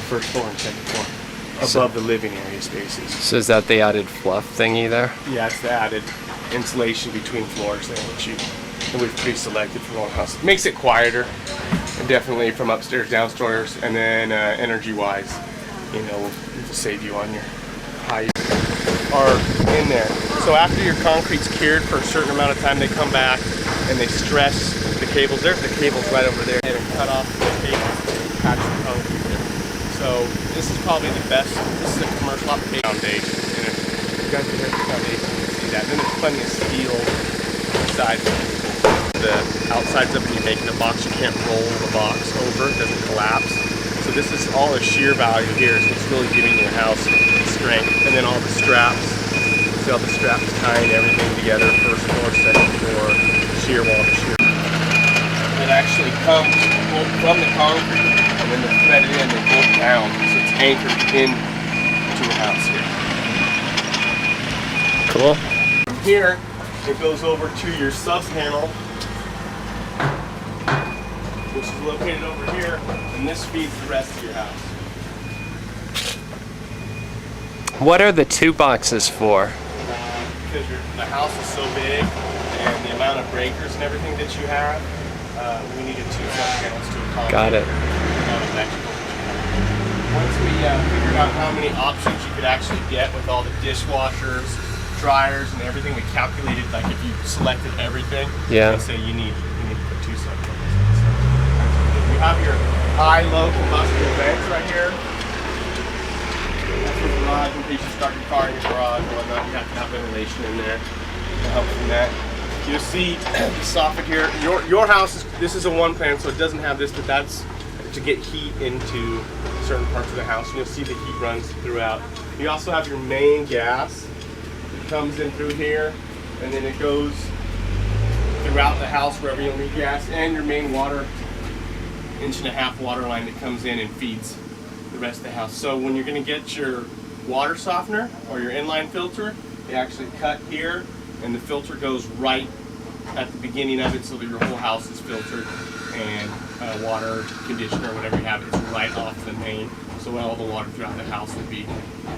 first floor and second floor, above the living area spaces. So is that the added fluff thingy there? Yeah, it's the added insulation between floors there, which we've pre-selected for our house. Makes it quieter, and definitely from upstairs, downstairs, and then energy-wise, you know, will save you on your height. Are in there. So after your concrete's cured for a certain amount of time, they come back and they stress the cables. There's the cables right over there, and cut off the cables and attach the concrete there. So this is probably the best. This is a commercial application foundation. And if you guys can hit the foundation, you can see that. And then there's plenty of steel inside. The outsides of it, when you make the box, you can't roll the box over, it doesn't collapse. So this is all a shear value here, so it's really giving your house strength. And then all the straps, see all the straps tying everything together, first floor, second floor, shear wall to shear. It actually comes from the concrete, and then they're threaded in, they bolt down, so it's anchored into the house here. Cool. From here, it goes over to your sub panel, which is located over here, and this feeds the rest of your house. What are the 2 boxes for? Because the house is so big, and the amount of breakers and everything that you have, we needed 2 sub-panels to accommodate. Got it. Electrical. Once we figured out how many options you could actually get with all the dishwashers, dryers, and everything, we calculated, like, if you selected everything, yeah, let's say you need to put 2 sub-panels. So you have your high-low combustible vents right here. That's your garage. In case you start your car in your garage or whatnot, you have to have ventilation in there to help from that. You'll see the soffit here. Your house this is a 1 plan, so it doesn't have this, but that's to get heat into certain parts of the house. And you'll see the heat runs throughout. You also have your main gas that comes in through here, and then it goes throughout the house wherever you'll need gas, and your main water, 1.5-inch water line that comes in and feeds the rest of the house. So when you're going to get your water softener or your inline filter, they actually cut here, and the filter goes right at the beginning of it, so that your whole house is filtered, and water conditioner, whatever you have, is right off the main, so all the water throughout the house will be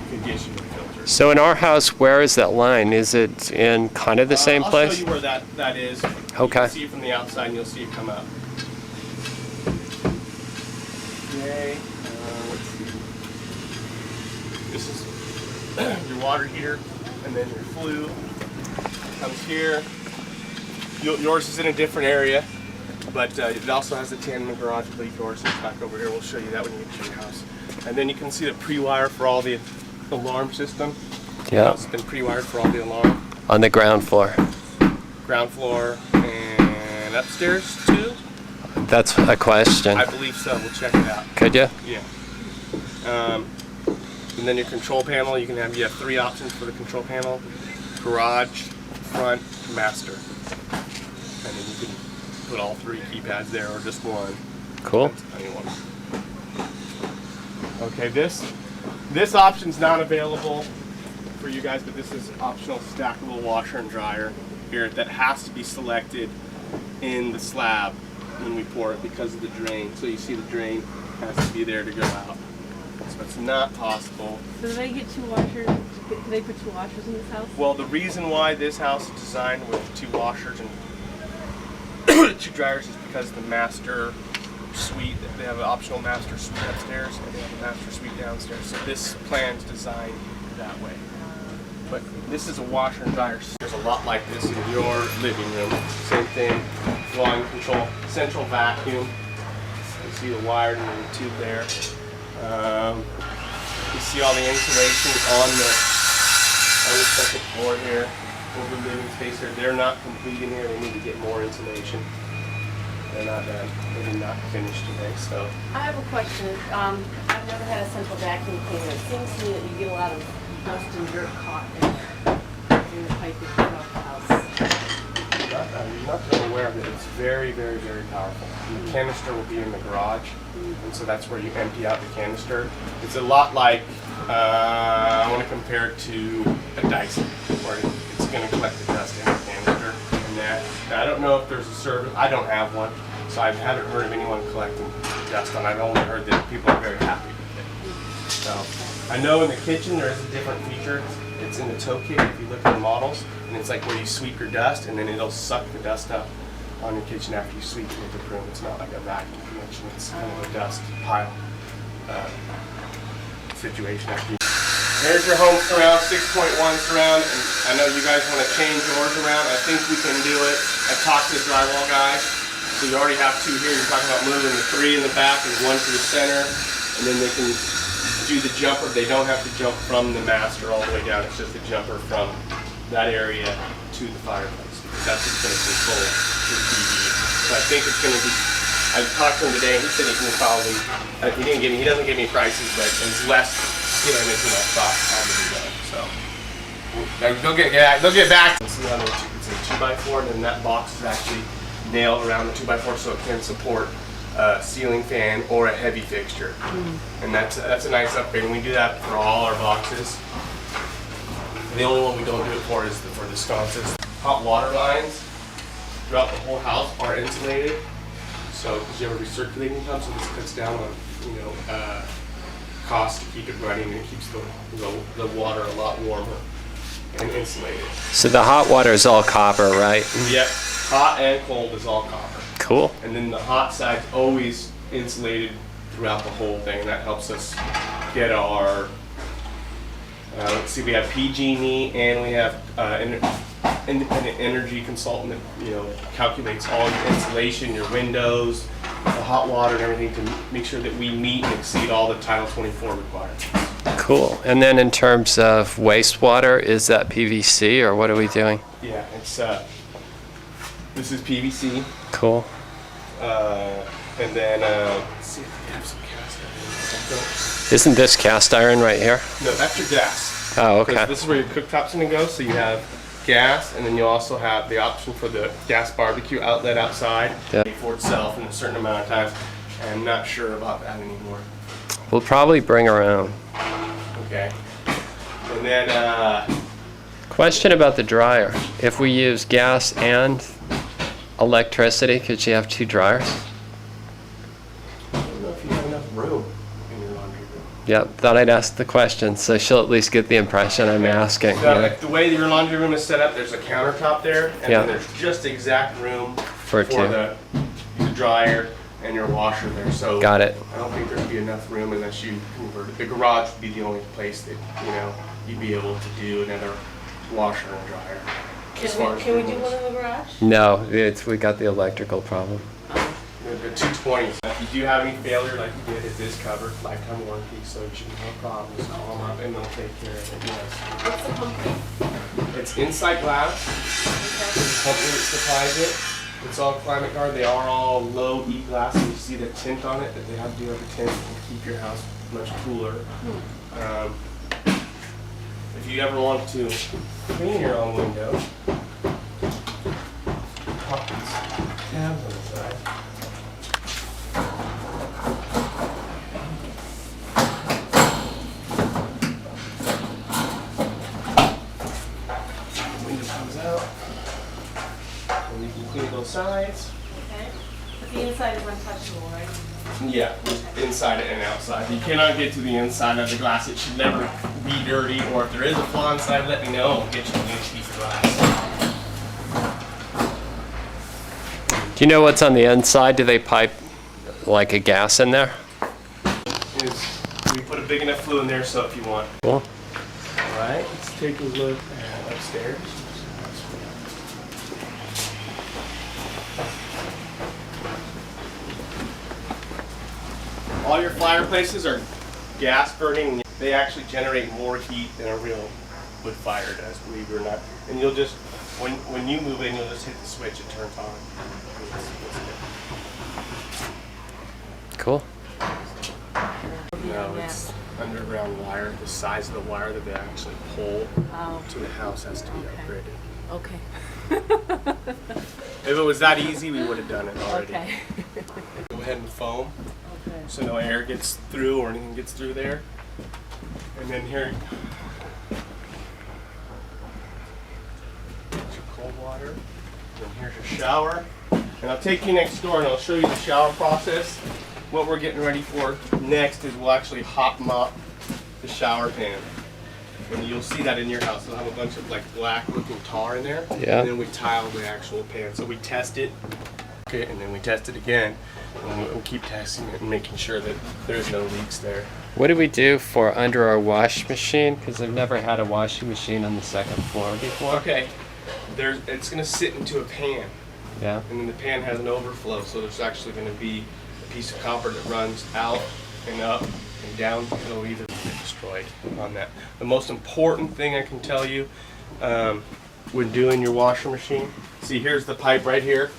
conditioned and filtered. So in our house, where is that line? Is it in kind of the same place? I'll show you where that is. Okay. You can see it from the outside, and you'll see it come up. Okay. Let's see. This is your water heater, and then your flue comes here. Yours is in a different area, but it also has the tandem garage leak doors back over here. We'll show you that when you get to your house. And then you can see the pre-wire for all the alarm system. Yeah. It's been pre-wired for all the alarm. On the ground floor. Ground floor and upstairs too? That's a question. I believe so. We'll check it out. Could you? Yeah. And then your control panel, you have 3 options for the control panel: garage, front, master. And then you can put all 3 keypads there, or just one. Cool. Anyone. Okay, this option's not available for you guys, but this is optional stackable washer and dryer here that has to be selected in the slab when we pour it because of the drain. So you see the drain has to be there to go out. So it's not possible. So do they get 2 washers? Do they put 2 washers in this house? Well, the reason why this house is designed with 2 washers and 2 dryers is because the master suite, they have an optional master suite upstairs and they have a master suite downstairs. So this plan's designed that way. But this is a washer and dryer. There's a lot like this in your living room. Same thing, volume control, central vacuum. You see the wire and the tube there. You see all the insulation on the second floor here. Over the living space here. They're not complete in here. They need to get more insulation. They're not done. They're not finished today. So I have a question. I've never had a central vacuum cleaner. It seems to me that you get a lot of dust and dirt caught in the pipe that comes off the house. I'm not really aware of it. It's very, very, very powerful. And the canister will be in the garage, and so that's where you empty out the canister. It's a lot like, I want to compare it to a Dyson, where it's going to collect the dust in the canister. And that, I don't know if there's a service. I don't have one, so I haven't heard of anyone collecting dust on it. I've only heard that people are very happy with it. themselves. I know in the kitchen there is a different feature. It's in the toe kit if you look at the models, and it's like where you sweep your dust, and then it'll suck the dust up on your kitchen after you sweep with the broom. It's not like a vacuum connection. It's kind of a dust pile situation after you. There's your home surround, 6.1 surround, and I know you guys want to change yours around. I think we can do it. I talked to the drywall guys, so you already have 2 here. You're talking about moving the 3 in the back and 1 to the center, and then they can do the jumper. They don't have to jump from the master all the way down. It's just a jumper from that area to the fireplace, because that's what's going to control your TV. So I think it's going to be. I talked to him today, and he said he can probably. He doesn't give me prices, but it's less damage than I thought had to be done. So they'll get back. It's a 2x4, and then that box is actually nailed around the 2x4, so it can support a ceiling fan or a heavy fixture. And that's a nice upgrade. And we do that for all our boxes. The only one we don't do it for is for the sconces. Hot water lines throughout the whole house are insulated. So because you have a recirculating pump, so this cuts down on cost to keep it running, and it keeps the water a lot warmer and insulated. So the hot water is all copper, right? Yep, hot and cold is all copper. Cool. And then the hot side's always insulated throughout the whole thing, and that helps us get our. Let's see, we have PG&E and we have independent energy consultant that calculates all your insulation, your windows, the hot water, and everything to make sure that we meet and exceed all the Title 24 requirements. Cool. And then in terms of wastewater, is that PVC or what are we doing? Yeah, it's this is PVC. Cool. And then let's see if we have some cast iron. Isn't this cast iron right here? No, that's your gas. Oh, okay. This is where your cooktop's going to go. So you have gas, and then you also have the option for the gas barbecue outlet outside for itself in a certain amount of time. I'm not sure about that anymore. We'll probably bring her own. Okay. And then Question about the dryer. If we use gas and electricity, could you have 2 dryers? I don't know if you have enough room in your laundry room. Yep, thought I'd ask the question, so she'll at least get the impression I'm asking. So like the way your laundry room is set up, there's a countertop there, and Yeah. then there's just exact room For 2. the dryer and your washer there. So Got it. I don't think there'd be enough room unless you convert it. The garage would be the only place that you'd be able to do another washer and dryer. Can we do one in the garage? No, we got the electrical problem. The 220s. If you do have any failure like you did, it is covered, lifetime warranty, so you should have no problem. Just call them up and they'll take care of it. Yes. What's the pump? It's Inside Glass. It's the company that supplies it. It's all climate guard. They are all low E glass, and you see the tint on it that they have to do every tint to keep your house much cooler. If you ever want to clean your own window, pop these tabs on the side. Window comes out, and you can clean both sides. Okay. But the inside is untouchable, right? Yeah, inside and outside. You cannot get to the inside of the glass. It should never be dirty, or if there is a flaw inside, let me know. We'll get you a new piece of glass. Do you know what's on the inside? Do they pipe like a gas in there? We put a big enough flue in there, so if you want. Cool. All right, let's take a look upstairs. All your fireplaces are gas burning. They actually generate more heat than a real wood fire does, believe it or not. And you'll just, when you move in, you'll just hit the switch, it turns on. Cool. No, it's underground wire. The size of the wire that they actually pull to the house has to be upgraded. Okay. If it was that easy, we would have done it already. Okay. Go ahead and foam, Okay. so no air gets through or anything gets through there. And then here, here's your cold water. And here's your shower. And I'll take you next door and I'll show you the shower process. What we're getting ready for next is we'll actually hot mop the shower pan. And you'll see that in your house. It'll have a bunch of like black looking tar in there. Yeah. And then we tile the actual pan. So we test it, okay, and then we test it again. And we'll keep testing it and making sure that there's no leaks there. What do we do for under our wash machine? Because I've never had a washing machine on the second floor before. Okay, it's going to sit into a pan. Yeah. And then the pan has an overflow, so there's actually going to be a piece of copper that runs out and up and down. It'll either be destroyed on that. The most important thing I can tell you when doing your washer machine, see here's the pipe right here,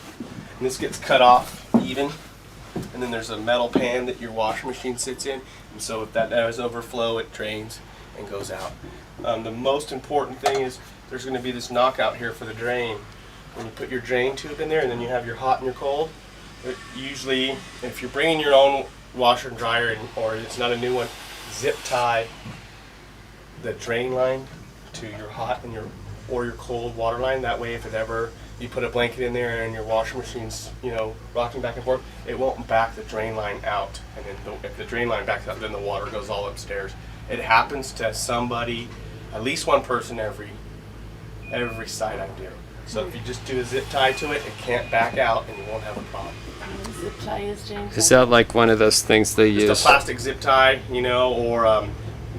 and this gets cut off even, and then there's a metal pan that your washer machine sits in, and so if that has overflow, it drains and goes out. The most important thing is there's going to be this knockout here for the drain. When you put your drain tube in there and then you have your hot and your cold, usually if you're bringing your own washer and dryer or it's not a new one, zip tie the drain line to your hot and your cold water line. That way if it ever you put a blanket in there and your washer machine's rocking back and forth, it won't back the drain line out, and then if the drain line backs out, then the water goes all upstairs. It happens to somebody, at least one person every site I do. So if you just do a zip tie to it, it can't back out and you won't have a problem. What a zip tie is, James? Is that like one of those things they use? Just a plastic zip tie, or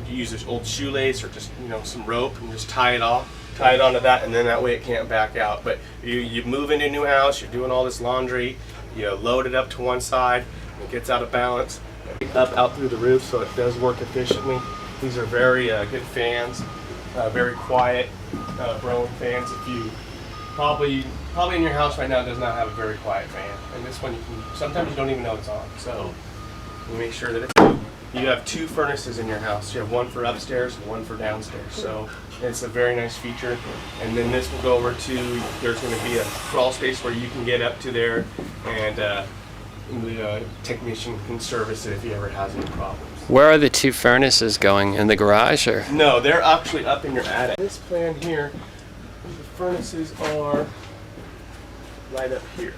you use this old shoelace or just some rope and just tie it onto that, and then that way it can't back out. But you move into a new house, you're doing all this laundry, you load it up to one side, it gets out of balance, out through the roof, so it does work efficiently. These are very good fans, very quiet Brown fans. If you probably in your house right now does not have a very quiet fan, and this one sometimes you don't even know it's on. So you make sure that you have two furnaces in your house. You have one for upstairs and one for downstairs. So it's a very nice feature. And then this will go over to, there's going to be a crawl space where you can get up to there, and the technician can service it if he ever has any problems. Where are the two furnaces going? In the garage or? No, they're actually up in your attic. This plan here, the furnaces are right up here.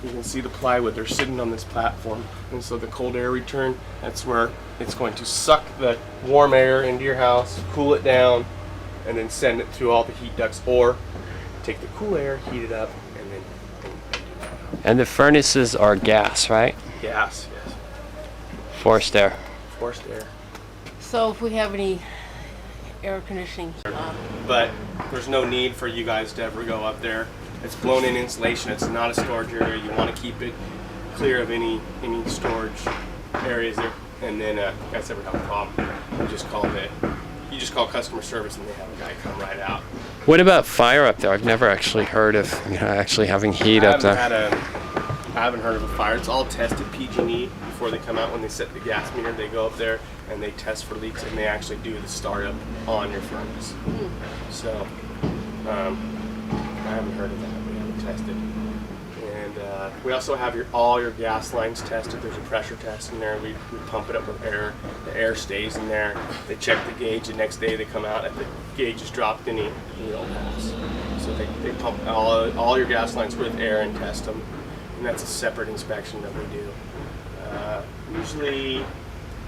You can see the plywood, they're sitting on this platform. And so the cold air return, that's where it's going to suck the warm air into your house, cool it down, and then send it through all the heat ducts, or take the cool air, heat it up, and then And the furnaces are gas, right? gas, yes. Forced air. Forced air. So if we have any air conditioning, But there's no need for you guys to ever go up there. It's blown-in insulation. It's not a storage area. You want to keep it clear of any storage areas there. And then if you guys ever have a problem, you just call customer service and they have a guy come right out. What about fire up there? I've never actually heard of actually having heat up there. I haven't heard of a fire. It's all tested PG&E before they come out. When they set the gas meter, they go up there and they test for leaks, and they actually do the startup on your furnace. So I haven't heard of that. We haven't tested. And we also have all your gas lines tested. There's a pressure test in there. We pump it up with air. The air stays in there. They check the gauge. The next day they come out. If the gauge is dropped any, you don't pass. So they pump all your gas lines with air and test them. And that's a separate inspection that we do. Usually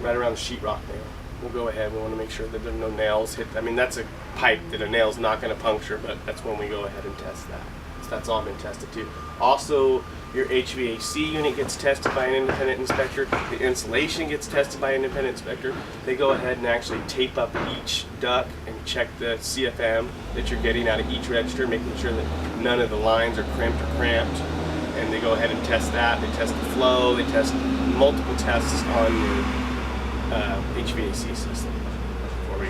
right around the sheetrock nail. We'll go ahead. We want to make sure that there are no nails hit. I mean, that's a pipe that a nail's not going to puncture, but that's when we go ahead and test that. So that's all been tested too. Also, your HVAC unit gets tested by an independent inspector. The insulation gets tested by an independent inspector. They go ahead and actually tape up each duct and check the CFM that you're getting out of each register, making sure that none of the lines are crimped or cramped. And they go ahead and test that. They test the flow. They test multiple tests on your HVAC system before we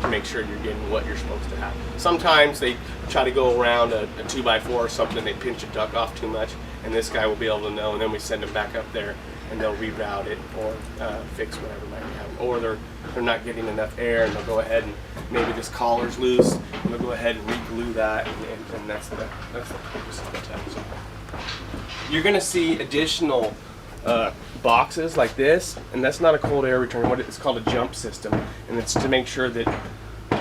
to make sure you're getting what you're supposed to have. Sometimes they try to go around a 2x4 or something. They pinch a duct off too much, and this guy will be able to know. And then we send them back up there, and they'll reroute it or fix whatever might be happening. Or they're not getting enough air, and they'll go ahead and maybe this collar's loose, and they'll go ahead and re-glue that, and that's the purpose of the test. You're going to see additional boxes like this, and that's not a cold air return. It's called a jump system, and it's to make sure that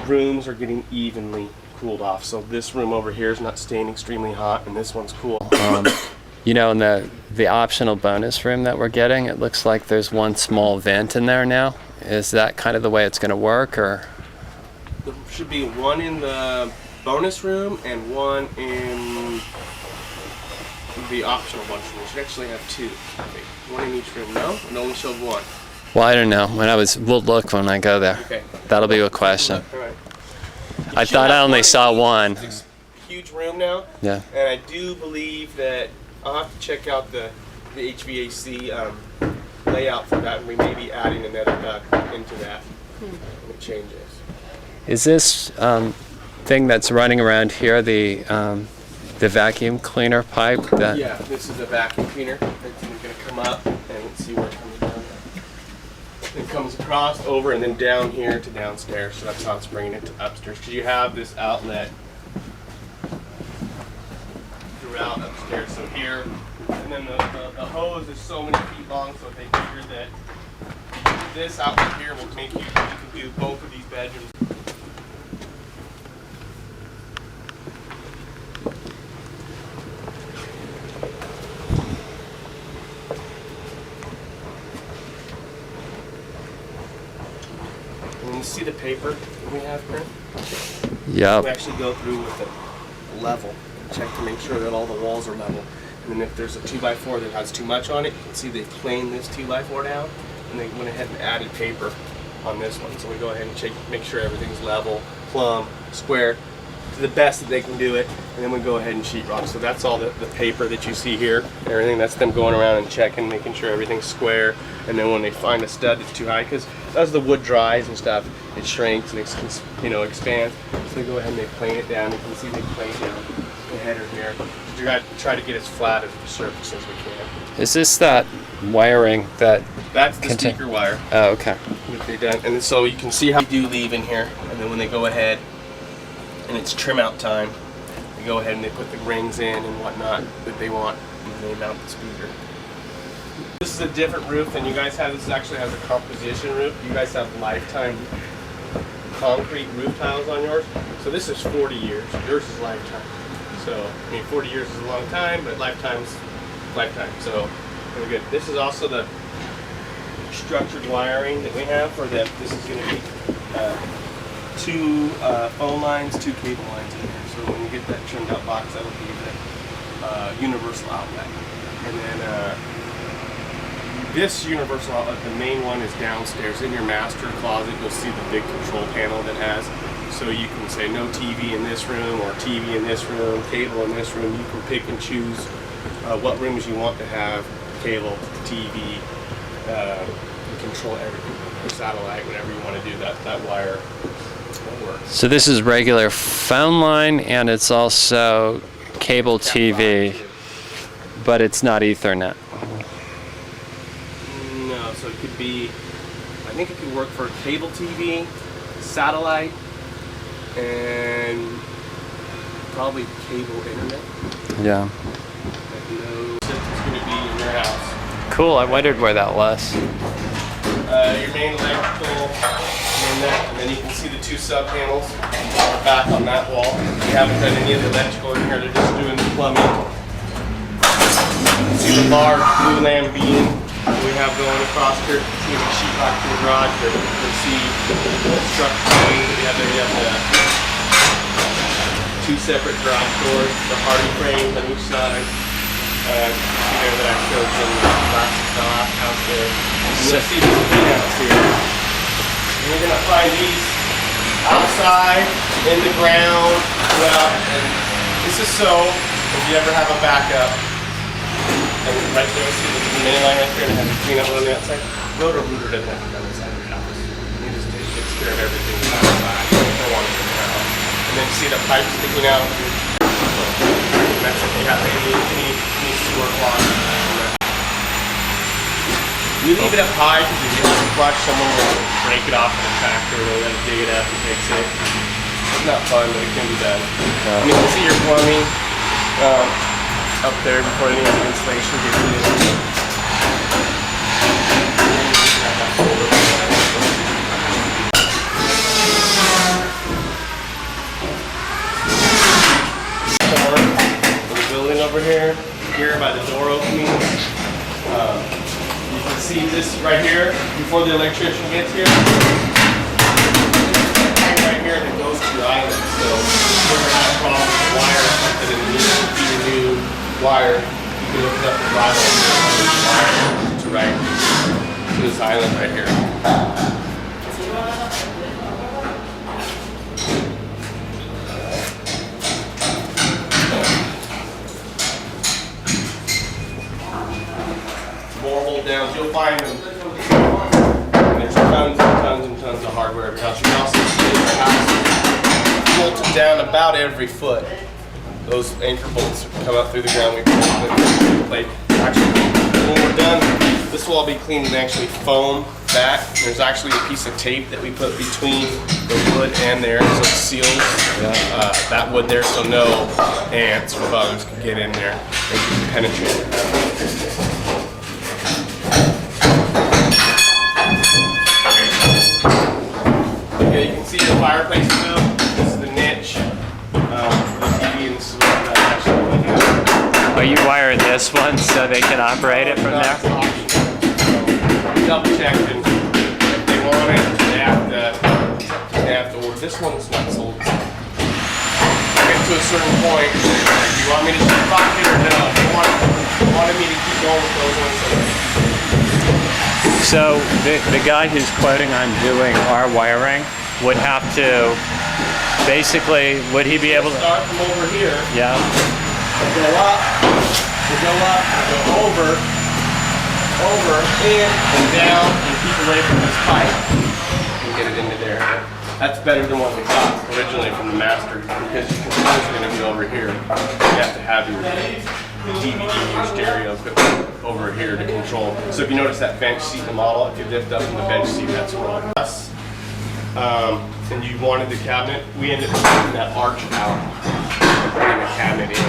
rooms are getting evenly cooled off. So this room over here is not staying extremely hot, and this one's cool. In the optional bonus room that we're getting, it looks like there's one small vent in there now. Is that kind of the way it's going to work, or? There should be one in the bonus room and one in the optional bonus room. We should actually have two, I think. One in each room. No? It only showed one. Well, I don't know. We'll look when I go there. Okay. That'll be a question. All right. I thought I only saw one. It's a huge room now. Yeah. And I do believe that I'll have to check out the HVAC layout for that, and we may be adding another duct into that when it changes. Is this thing that's running around here the vacuum cleaner pipe? Yeah, this is a vacuum cleaner. It's going to come up, and let's see where it comes down. It comes across, over, and then down here to downstairs. So that's how it's bringing it to upstairs. Because you have this outlet throughout upstairs. So here, and then the hose is so many feet long, so they figured that this outlet here will make you can do both of these bedrooms. And you see the paper that we have here? Yep. We actually go through with the level, check to make sure that all the walls are level. And then if there's a 2x4 that has too much on it, you can see they planed this 2x4 down, and they went ahead and added paper on this one. So we go ahead and check, make sure everything's level, plumb, square, to the best that they can do it, and then we go ahead and sheetrock. So that's all the paper that you see here, everything. That's them going around and checking, making sure everything's square. And then when they find a stud that's too high, because as the wood dries and stuff, it shrinks and expands. So they go ahead and they plane it down. You can see they plane down the header here. We got to try to get as flat of the surface as we can. Is this that wiring that? That's the speaker wire. Oh, okay. What they done, and so you can see how they do leave in here, and then when they go ahead and it's trim out time, they go ahead and they put the rings in and whatnot that they want, and then they mount the speaker. This is a different roof than you guys have. This actually has a composition roof. You guys have lifetime concrete roof tiles on yours. So this is 40 years. Yours is lifetime. So, I mean, 40 years is a long time, but lifetime's lifetime. So, really good. This is also the structured wiring that we have for them. This is going to be two phone lines, two cable lines in here. So when you get that trimmed out box, that'll be the universal outlet. And then this universal outlet, the main one, is downstairs in your master closet. You'll see the big control panel that has. So you can say no TV in this room, or TV in this room, cable in this room. You can pick and choose what rooms you want to have cable, TV, control everything, satellite, whatever you want to do. That wire will work. So this is regular phone line, and it's also cable TV, but it's not Ethernet. No, so it could be, I think it could work for cable TV, satellite, and probably cable internet. Yeah. It's going to be in your house. Cool. I wondered where that was. Your main electrical, and then you can see the two sub panels are back on that wall. We haven't done any of the electrical in here. They're just doing the plumbing. You can see the large blue lamb beam we have going across here. See the sheetrock to the garage. You can see the structure we have there. You have the two separate garage doors, the hardy frames on each side. There that I showed you in the last house there. You'll see these greenhouse here. And you're going to find these outside, in the ground, throughout. And this is so if you ever have a backup. And right there, see the main line right there, and have a clean out on the outside. Roto-Rooter doesn't have to go inside your house. You just takes care of everything outside. Don't want it in your house. And then see the pipe sticking out. That's if you have any sewer clogging. You leave it up high because if you have to flush, someone will break it off with a tractor or they'll dig it up and fix it. It's not fun, but it can be done. And you can see your plumbing up there before any of the insulation gets in. Over here by the door opening. You can see this right here before the electrician gets fireplace here. Right here that goes to your island. So if you ever have a problem with the wire or something and you need to feed a new wire, you can open up the throttle and there's a wire to right to this island right here. Borehole downs, you'll find them. And there's tons and tons and tons of hardware every house. You can also see in the house bolted down about every foot. Those anchor bolts come up through the ground. We plate. Actually, when we're done, this will all be cleaned and actually foam back. There's actually a piece of tape that we put between the wood and there, so it seals that wood there, so no ants or bugs can get in there and can penetrate it. Okay, you can see the fireplace now. This is the niche. The TV and the switch that actually. Are you wiring this one so they can operate it from there? Double checked, and if they want it, they have to order. This one's not sold. Get to a certain point. Do you want me to keep rocking or no? If you wanted me to keep going with those ones. So the guy who's quoting on doing our wiring would have to, basically, would he be able to? Start from over here. Yeah. Go up, we'll go up, we'll go over, in, and down, and keep away from this pipe, and get it into there. That's better than what we got originally from the master, because your controls are going to be over here. You have to have your DVD, your stereo equipment over here to control. So if you notice that bench seat in the model, if you lift up from the bench seat, that's wrong. And you wanted the cabinet, we ended up taking that arch out and putting a cabinet in.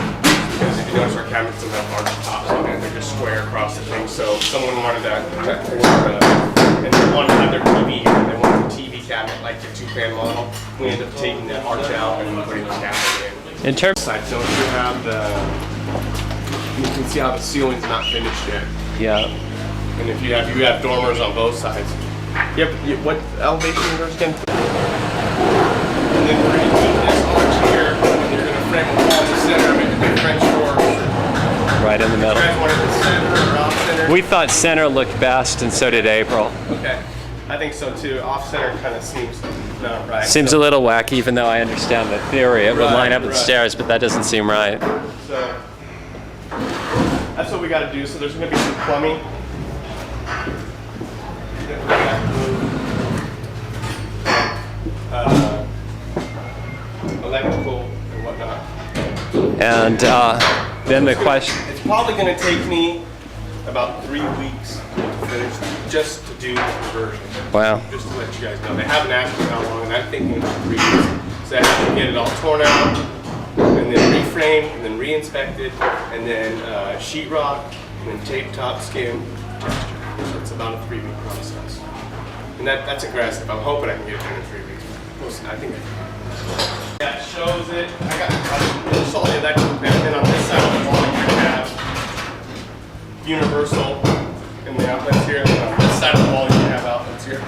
Because if you notice, our cabinets don't have arch tops on it, they're just square across the thing. So if someone wanted that, and they wanted to have their TV here, and they wanted a TV cabinet like the two-pan model, we ended up taking that arch out and putting the cabinet in. In terms, Side note, you have you can see how the ceiling's not finished yet. yeah. And if you have dormers on both sides. What elevation yours again? And then we're going to keep this arch here, and you're going to frame a wall in the center of it and do French doors. Right in the middle. You guys want it in the center or off center? We thought center looked best, and so did April. Okay. I think so too. Off center kind of seems not right. Seems a little wacky, even though I understand the theory. It would line up with the stairs, but that doesn't seem right. So that's what we got to do. So there's going to be some plumbing. Electrical and whatnot. And then the question. It's probably going to take me about 3 weeks to finish, just to do the conversion. Wow. Just to let you guys know. They haven't asked me how long, and I'm thinking about 3 weeks. So I have to get it all torn out, and then reframed, and then re-inspected, and then sheetrock, and then tape top, skin, texture. So it's about a 3-week process. And that's aggressive. I'm hoping I can get it done in 3 weeks. I think I can. That shows it. I saw the electrical panel, and on this side of the wall you have universal in the outlets here, and then on this side of the wall you have outlets here.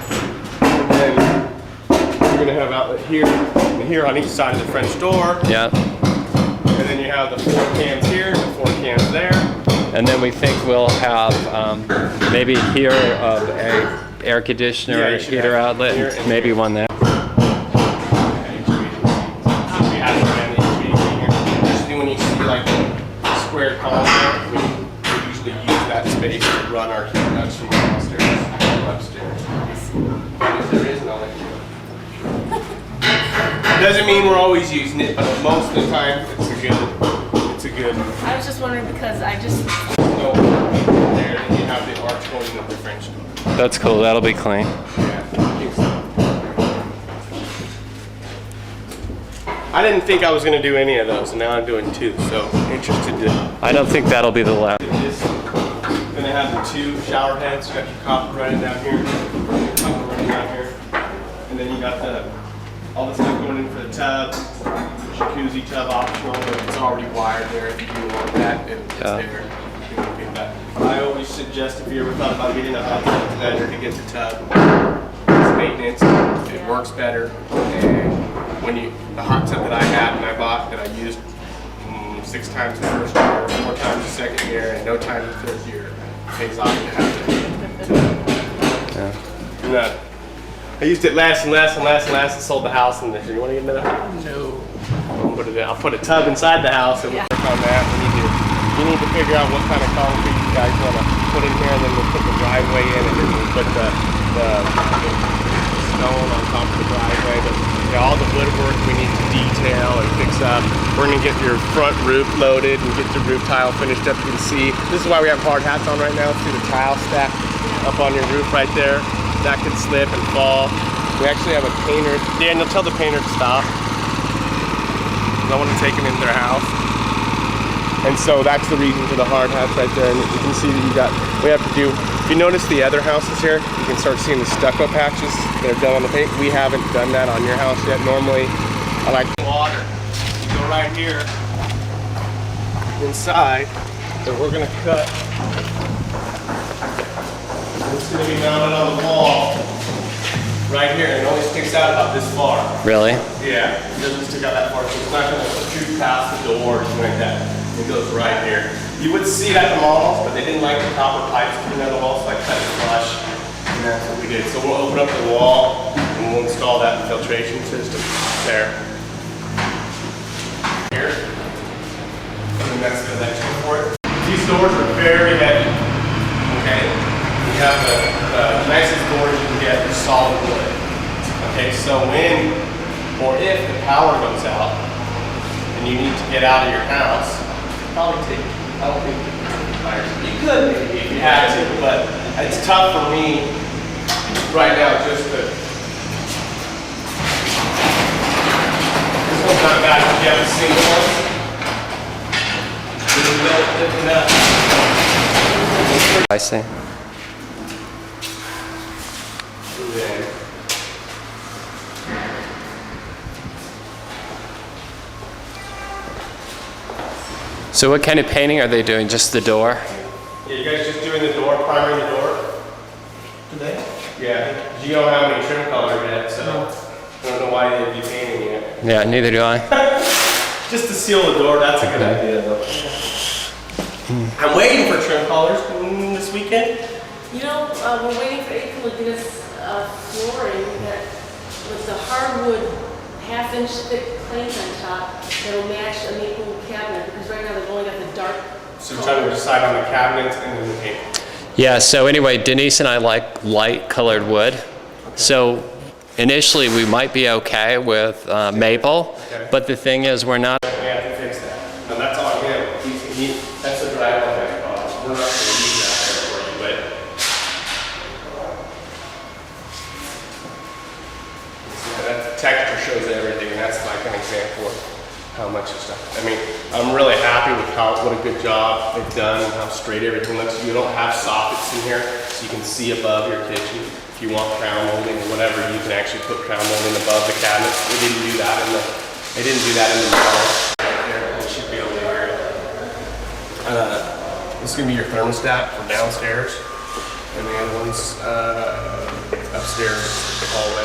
And then you're going to have outlet here, and here on each side of the French door. Yeah. And then you have the 4 cans here, and the 4 cans there. And then we think we'll have maybe here a air conditioner heater outlet, and maybe one there. Usually when you see like a square column there, we usually use that space to run our heat ducts from downstairs and upstairs. But if there isn't, I'll let you know. Doesn't mean we're always using it, but most of the time it's a good. I was just wondering because I just. So there, and you have the arch going into the French door. That's cool. That'll be clean. Yeah, I think so. I didn't think I was going to do any of those, and now I'm doing 2. So interested to. I don't think that'll be the last. This going to have the 2 shower heads. You got your copper running down here, your copper running down here, and then you got all the stuff going in for the tub. Jacuzzi tub optional, but it's already wired there. If you do want that, it's there. You can get that. I always suggest if you ever thought about getting a hot tub, it's better to get the tub. It's works better. And when the hot tub that I had and I bought that I used 6 times the first year, 4 times the second year, and no time the third year, pays off to have to. Yeah. I used it less and less and less and less and sold the house. And you want to get another house? No. I'll put a tub inside the house and we'll work on that. You need to figure out what kind of concrete you guys want to put in here, and then we'll put the driveway in, and then we'll put the stone on top of the driveway. But yeah, all the woodwork we need to detail and fix up. We're gonna get your front roof loaded and get the roof tile finished up. You can see this is why we have hard hats on right now. See the tile stacked up on your roof right there. That could slip and fall. We actually have a painter. Daniel, tell the painter to stop. I want to take him into their house. And so that's the reason for the hard hats right there. And you can see that we have to do, if you notice the other houses here, you can start seeing the stucco patches that are done on the paint. We haven't done that on your house yet. Normally, I like water. You go right here inside, and we're gonna cut. It's gonna be mounted on the wall right here, and it only sticks out about this far. Really? Yeah, it doesn't stick out that far, so it's not gonna protrude past the door or anything like that. It goes right here. You would see it at the malls, but they didn't like the copper pipes coming out of the wall, so I cut it flush, and that's what we did. So we'll open up the wall, and we'll install that filtration system there. Here, and then that's the electrical for it. These doors are very heavy, okay? You have the nicest doors you can get are solid wood. Okay, so when or if the power goes out and you need to get out of your house, probably take, I don't think you could maybe if you had to, but it's tough for me right now just to. This one's not bad if you have a single one. There's a little different up. I see. So what kind of painting are they doing? Just the door? Yeah, you guys just doing the door, priming the door? Today? Yeah. You don't have any trim color yet, so I don't know why they'd be painting it. Yeah, neither do I. Just to seal the door, that's a good idea though. I'm waiting for trim colors this weekend. You know, we're waiting for April to get us flooring that with the hardwood 1/2-inch thick plank on top that'll match a maple cabinet, because right now they've only got the dark. So we're trying to decide on the cabinets and then the paint. Yeah, so anyway, Denise and I like light colored wood. Okay. So initially we might be okay with maple, okay. But the thing is we're not. We have to fix that. No, that's on him. That's a drywall that cost. We're not going to use that there for you, but. That texture shows everything, and that's like an example of how much it's done. I mean, I'm really happy with what a good job they've done and how straight everything looks. You don't have soffits in here, so you can see above your kitchen. If you want crown molding or whatever, you can actually put crown molding above the cabinets. They didn't do that in the model. Right there, it should be over here. This is gonna be your thermostat for downstairs, and the other one's upstairs, the hallway.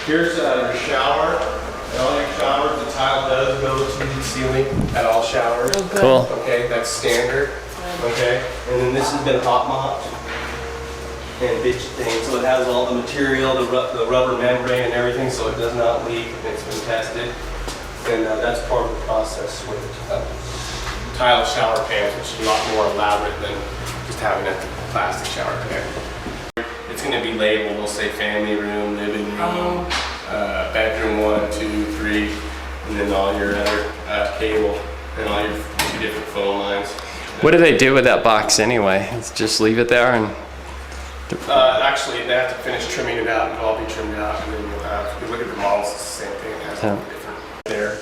Here's your shower. At all your showers, the tile does go to the ceiling at all showers. Oh, good. Cool. Okay, that's standard. Okay, and then this has been hot mopped and bitch thing, so it has all the material, the rubber membrane and everything, so it does not leak. It's been tested, and that's part of the process with tile shower pans, which is a lot more elaborate than just having a plastic shower pan. It's going to be labeled. We'll say family room, living room, bedroom 1, 2, 3, and then all your other cable and all your 2 different phone lines. What do they do with that box anyway? It's just leave it there and. Actually, they have to finish trimming it out. It'll all be trimmed out, and then you'll have. If you look at the models, it's the same thing. It has a little different there.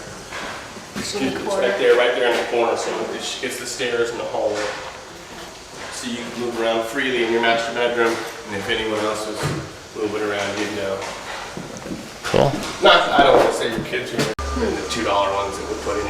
Excuse me, it's right there in the corner. So it's the stairs and the hallway. So you can move around freely in your master bedroom, and if anyone else is moving around, you'd know. Cool. I don't want to say your kids are the $2 ones that we put in